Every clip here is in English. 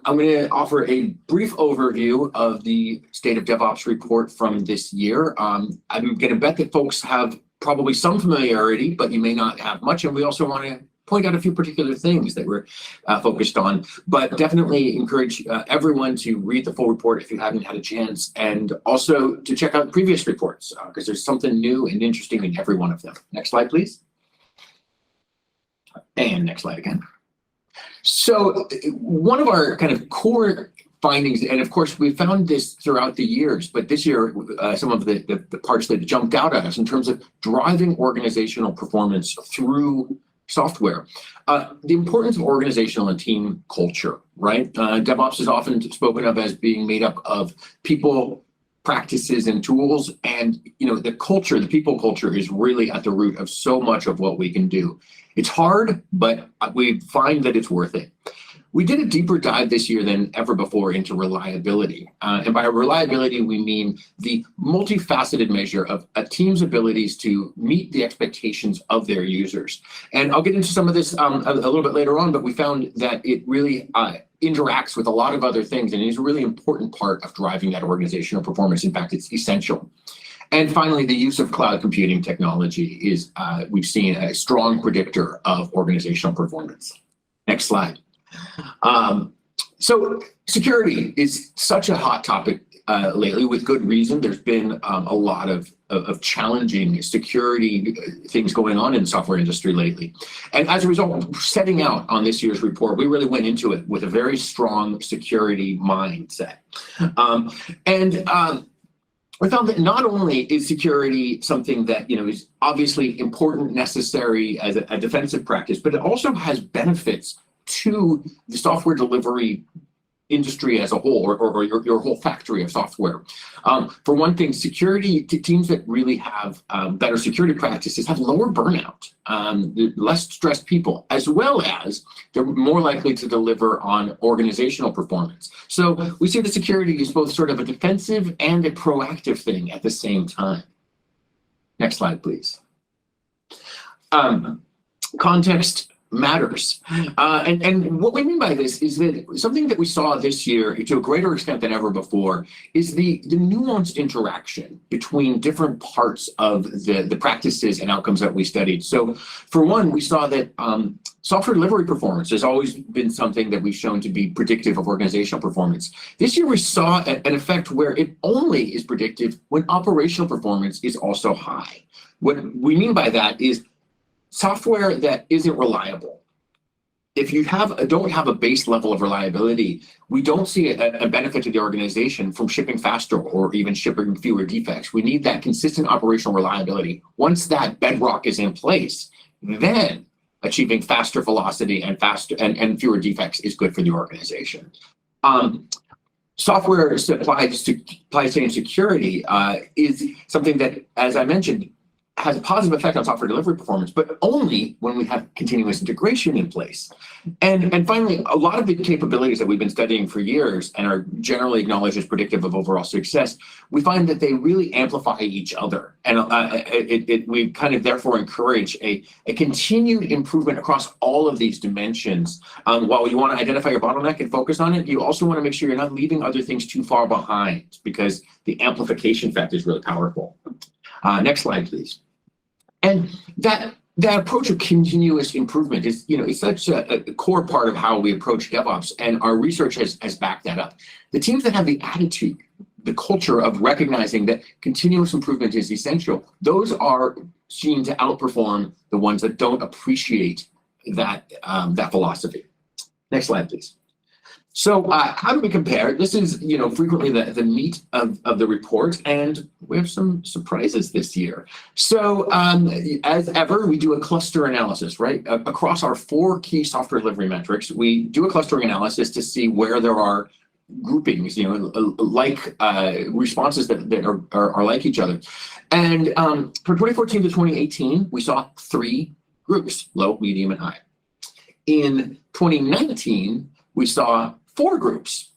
I'm going to offer a brief overview of the State of DevOps report from this year. I'm going to bet that folks have probably some familiarity, but you may not have much. And we also want to point out a few particular things that we're focused on, but definitely encourage everyone to read the full report if you haven't had a chance, and also to check out previous reports because there's something new and interesting in every one of them. Next slide, please. And next slide again. So one of our kind of core findings, and of course we found this throughout the years, but this year some of the parts that jumped out at us in terms of driving organizational performance through software, the importance of organizational and team culture, right? DevOps is often spoken of as being made up of people, practices, and tools, and the culture, the people culture, is really at the root of so much of what we can do. It's hard, but we find that it's worth it. We did a deeper dive this year than ever before into reliability. And by reliability, we mean the multifaceted measure of a team's abilities to meet the expectations of their users. And I'll get into some of this a little bit later on, but we found that it really interacts with a lot of other things and is a really important part of driving that organizational performance. In fact, it's essential. And finally, the use of cloud computing technology is, we've seen, a strong predictor of organizational performance. Next slide. So security is such a hot topic lately, with good reason. There's been a lot of challenging security things going on in the software industry lately. And as a result, setting out on this year's report, we really went into it with a very strong security mindset. We found that not only is security something that is obviously important, necessary as a defensive practice, but it also has benefits to the software delivery industry as a whole, or your whole factory of software. For one thing, security teams that really have better security practices have lower burnout, less stressed people, as well as they're more likely to deliver on organizational performance. So we see that security is both sort of a defensive and a proactive thing at the same time. Next slide, please. Context matters. And what we mean by this is that something that we saw this year to a greater extent than ever before is the nuanced interaction between different parts of the practices and outcomes that we studied. So for one, we saw that software delivery performance has always been something that we've shown to be predictive of organizational performance. This year we saw an effect where it only is predictive when operational performance is also high. What we mean by that is software that isn't reliable. If you don't have a base level of reliability, we don't see a benefit to the organization from shipping faster or even shipping fewer defects. We need that consistent operational reliability. Once that bedrock is in place, then achieving faster velocity and fewer defects is good for the organization. Software supply chain security is something that, as I mentioned, has a positive effect on software delivery performance, but only when we have continuous integration in place. And finally, a lot of the capabilities that we've been studying for years and are generally acknowledged as predictive of overall success, we find that they really amplify each other. And we kind of therefore encourage a continued improvement across all of these dimensions. While you want to identify your bottleneck and focus on it, you also want to make sure you're not leaving other things too far behind, because the amplification effect is really powerful. Next slide, please. And that approach of continuous improvement is, is such a core part of how we approach DevOps, and our research has backed that up. The teams that have the attitude, the culture of recognizing that continuous improvement is essential, those are seen to outperform the ones that don't appreciate that philosophy. Next slide, please. So how do we compare? This is, frequently the meat of the report, and we have some surprises this year. So as ever, we do a cluster analysis, right? Across our 4 key software delivery metrics, we do a clustering analysis to see where there are groupings, like responses that are like each other. And from 2014 to 2018, we saw 3 groups: low, medium, and high. In 2019, we saw 4 groups: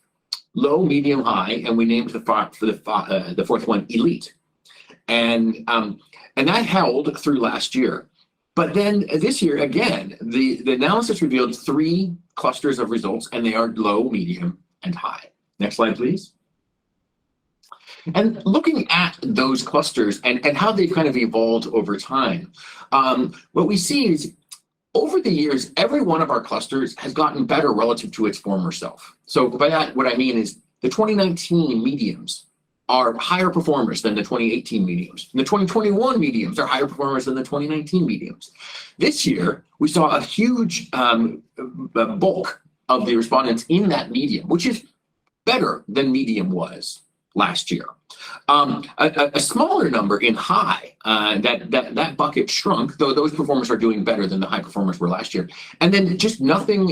low, medium, high, and we named the 4th one elite. And that held through last year. But then this year, again, the analysis revealed 3 clusters of results, and they are low, medium, and high. Next slide, please. And looking at those clusters and how they've kind of evolved over time, what we see is over the years, every one of our clusters has gotten better relative to its former self. So by that, what I mean is the 2019 mediums are higher performers than the 2018 mediums. And the 2021 mediums are higher performers than the 2019 mediums. This year, we saw a huge bulk of the respondents in that medium, which is better than medium was last year. A smaller number in high, that bucket shrunk, though those performers are doing better than the high performers were last year. And then just nothing,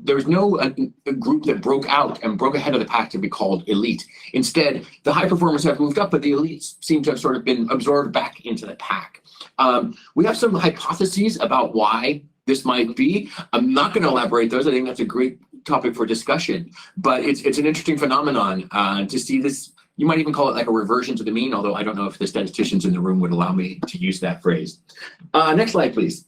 there's no a group that broke out and broke ahead of the pack to be called elite. Instead, the high performers have moved up, but the elites seem to have sort of been absorbed back into the pack. We have some hypotheses about why this might be. I'm not going to elaborate those. I think that's a great topic for discussion, but it's an interesting phenomenon to see this. You might even call it like a reversion to the mean, although I don't know if the statisticians in the room would allow me to use that phrase. Next slide, please.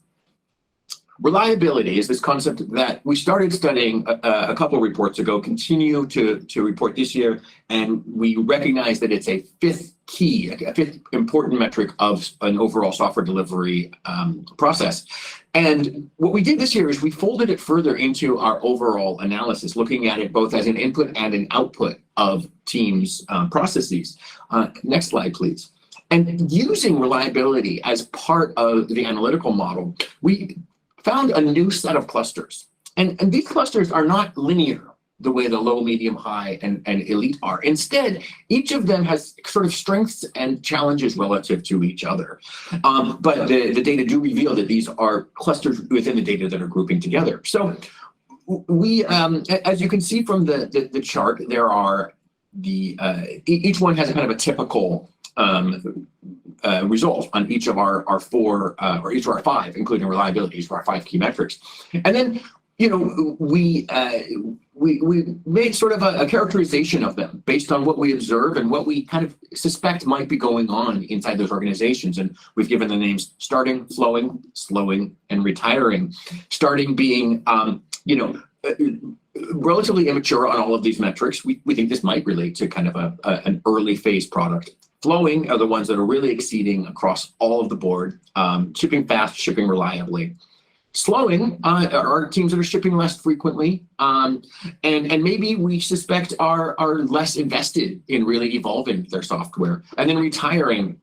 Reliability is this concept that we started studying a couple reports ago, continue to report this year, and we recognize that it's a fifth important metric of an overall software delivery process. And what we did this year is we folded it further into our overall analysis, looking at it both as an input and an output of teams' processes. Next slide, please. And using reliability as part of the analytical model, we found a new set of clusters. And these clusters are not linear the way the low, medium, high, and elite are. Instead, each of them has sort of strengths and challenges relative to each other. But the data do reveal that these are clusters within the data that are grouping together. So we, as you can see from the chart, there are each one has a kind of a typical result on each of our 4 or each of our 5, including reliability, each of our 5 key metrics. And then, you know, we made sort of a characterization of them based on what we observe and what we kind of suspect might be going on inside those organizations. And we've given the names starting, flowing, slowing, and retiring. Starting being, you know, relatively immature on all of these metrics. We think this might relate to kind of an early phase product. Flowing are the ones that are really exceeding across all of the board, shipping fast, shipping reliably. Slowing are teams that are shipping less frequently, and maybe we suspect are less invested in really evolving their software. And then retiring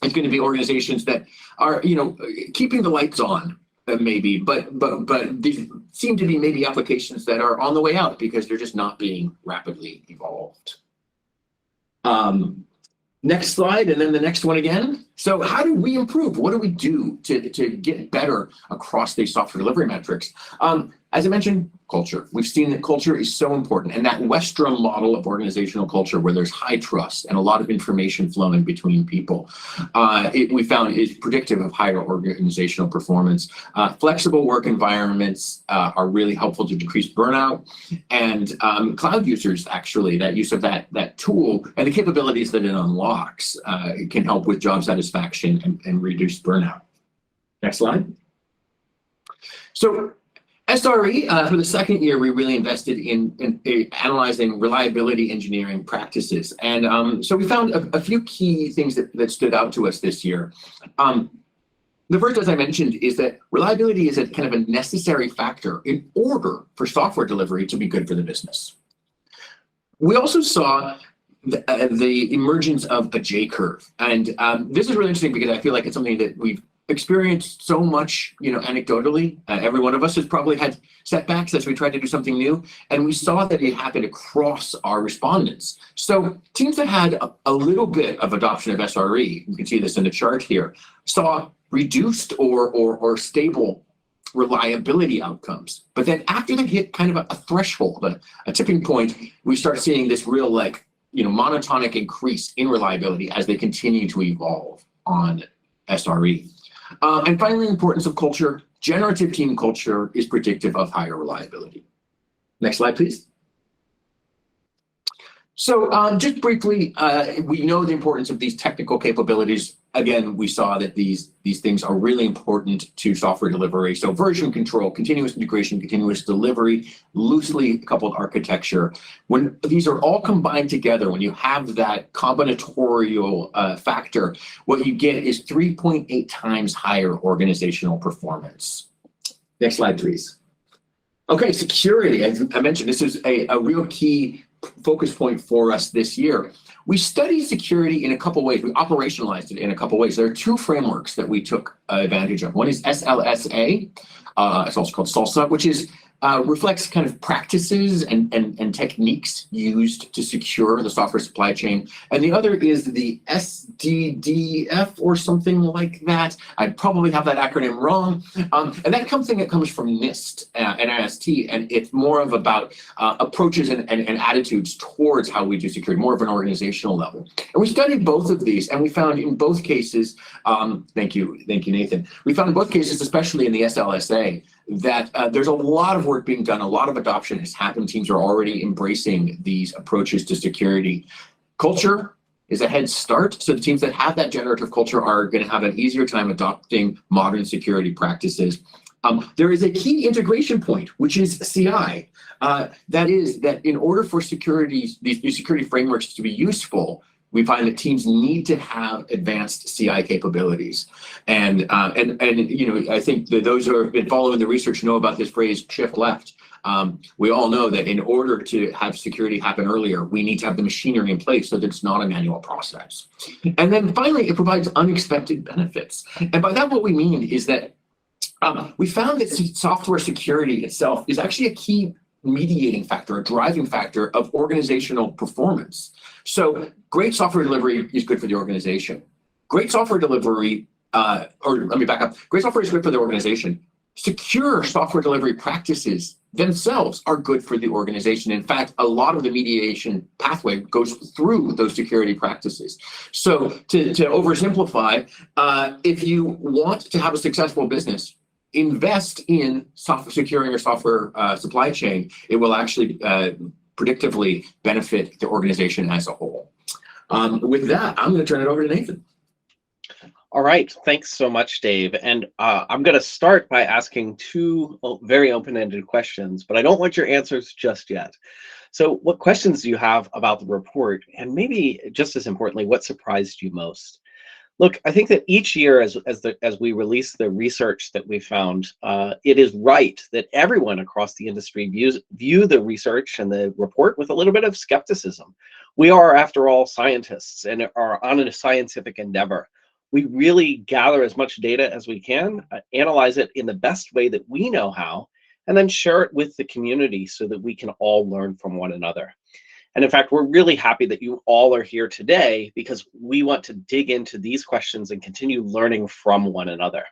is going to be organizations that are, you know, keeping the lights on, maybe, but these seem to be maybe applications that are on the way out because they're just not being rapidly evolved. Next slide, and then the next one again. So how do we improve? What do we do to get better across these software delivery metrics? As I mentioned, culture. We've seen that culture is so important, and that Westrum model of organizational culture where there's high trust and a lot of information flowing between people, we found is predictive of higher organizational performance. Flexible work environments are really helpful to decrease burnout, and cloud users, actually, that use of that tool and the capabilities that it unlocks can help with job satisfaction and reduce burnout. Next slide. So SRE, for the second year, we really invested in analyzing reliability engineering practices. And so we found a few key things that stood out to us this year. The first, as I mentioned, is that reliability is a kind of a necessary factor in order for software delivery to be good for the business. We also saw the emergence of a J curve. And this is really interesting because I feel like it's something that we've experienced so much, you know, anecdotally. Every one of us has probably had setbacks as we tried to do something new, and we saw that it happened across our respondents. So teams that had a little bit of adoption of SRE, you can see this in the chart here, saw reduced or stable reliability outcomes. But then after they hit kind of a threshold, a tipping point, we start seeing this real, like, you know, monotonic increase in reliability as they continue to evolve on SRE. And finally, the importance of culture. Generative team culture is predictive of higher reliability. Next slide, please. So just briefly, we know the importance of these technical capabilities again, we saw that these things are really important to software delivery. So version control, continuous integration, continuous delivery, loosely coupled architecture. When these are all combined together, when you have that combinatorial factor, what you get is 3.8 times higher organizational performance. Next slide, please. Okay, security. As I mentioned, this is a real key focus point for us this year. We studied security in a couple ways. We operationalized it in a couple ways. There are two frameworks that we took advantage of. One is SLSA, it's also called SALSA, which is reflects kind of practices and techniques used to secure the software supply chain. And the other is the SDDF or something like that. I probably have that acronym wrong. And that comes from NIST, NIST, and it's more of about approaches and attitudes towards how we do security, more of an organizational level. And we studied both of these, and we found in both cases, thank you, Nathan. We found in both cases, especially in the SLSA, that there's a lot of work being done, a lot of adoption has happened. Teams are already embracing these approaches to security. Culture is a head start. So the teams that have that generative culture are going to have an easier time adopting modern security practices. There is a key integration point, which is CI. That is that in order for these new security frameworks to be useful, we find that teams need to have advanced CI capabilities. And you know, I think that those who have been following the research know about this phrase shift left. We all know that in order to have security happen earlier, we need to have the machinery in place so that it's not a manual process. And then finally, it provides unexpected benefits. And by that, what we mean is that we found that software security itself is actually a key mediating factor, a driving factor of organizational performance. So great software delivery is good for the organization. Great software delivery, or let me back up. Great software is good for the organization. Secure software delivery practices themselves are good for the organization. In fact, a lot of the mediation pathway goes through those security practices. So to oversimplify, if you want to have a successful business, invest in securing your software supply chain. It will actually predictively benefit the organization as a whole. With that, I'm going to turn it over to Nathan. All right, thanks so much, Dave. And I'm going to start by asking two very open-ended questions, but I don't want your answers just yet. So what questions do you have about the report? And maybe just as importantly, what surprised you most? Look, I think that each year as we release the research that we found, it is right that everyone across the industry view the research and the report with a little bit of skepticism. We are, after all, scientists and are on a scientific endeavor. We really gather as much data as we can, analyze it in the best way that we know how, and then share it with the community so that we can all learn from one another. And in fact, we're really happy that you all are here today because we want to dig into these questions and continue learning from one another.